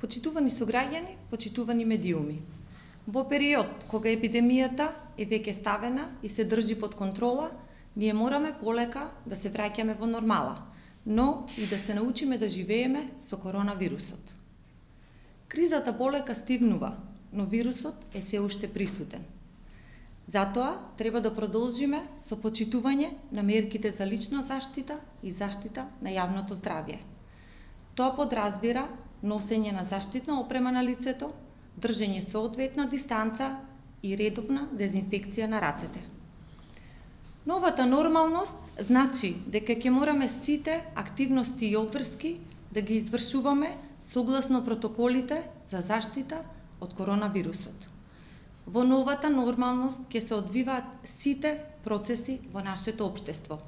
Почитувани сограѓани, почитувани медиуми. Во период кога епидемијата е веќе ставена и се држи под контрола, ние мораме полека да се враќаме во нормала, но и да се научиме да живееме со коронавирусот. Кризата полека стивнува, но вирусот е се уште присутен. Затоа треба да продолжиме со почитување на мерките за лична заштита и заштита на јавното здравје. Тоа подразбира носење на заштитна опрема на лицето, држење соодветна дистанца и редовна дезинфекција на рацете. Новата нормалност значи дека ќе мораме сите активности и обврски да ги извршуваме согласно протоколите за заштита од коронавирусот. Во новата нормалност ќе се одвиваат сите процеси во нашето општество.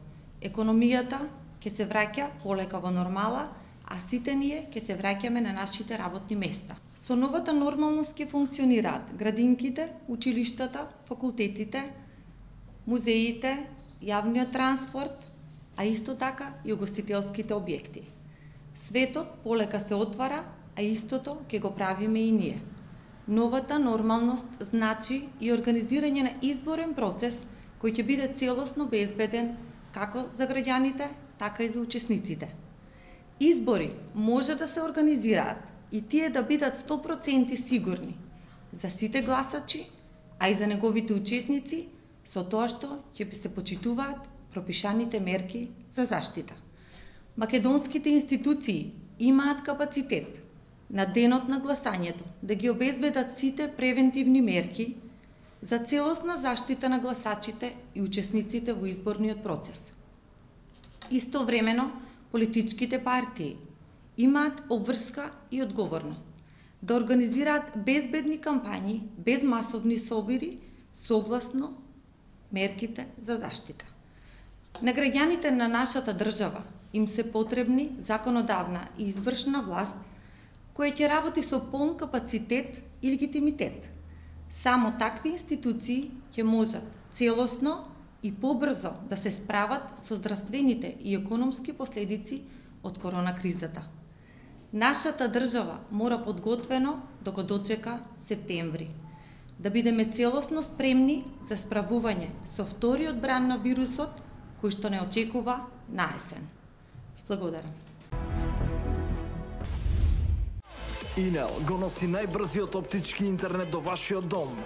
Економијата ќе се враќа полека во нормала, а сите ние ќе се враќаме на нашите работни места. Со новата нормалност ќе функционираат градинките, училиштата, факултетите, музеите, јавниот транспорт, а исто така и угостителските објекти. Светот полека се отвара, а истото ќе го правиме и ние. Новата нормалност значи и организирање на изборен процес кој ќе биде целосно безбеден како за граѓаните, така и за учесниците. Избори може да се организираат и тие да бидат 100% сигурни за сите гласачи, а и за неговите учесници, со тоа што ќе се почитуваат пропишаните мерки за заштита. Македонските институции имаат капацитет на денот на гласањето да ги обезбедат сите превентивни мерки за целосна заштита на гласачите и учесниците во изборниот процес. Истовремено, политичките партии имаат обврска и одговорност да организираат безбедни кампањи без масовни собири согласно мерките за заштита. На граѓаните на нашата држава им се потребни законодавна и извршна власт која ќе работи со полн капацитет и легитимитет. Само такви институции ќе можат целосно и побрзо да се справат со здравствените и економски последици од коронакризата. Нашата држава мора подготвено да го дочека септември, да бидеме целосно спремни за справување со вториот бран на вирусот кој што не очекува на есен. Благодарам. Инел го носи најбрзиот оптички интернет до вашиот дом.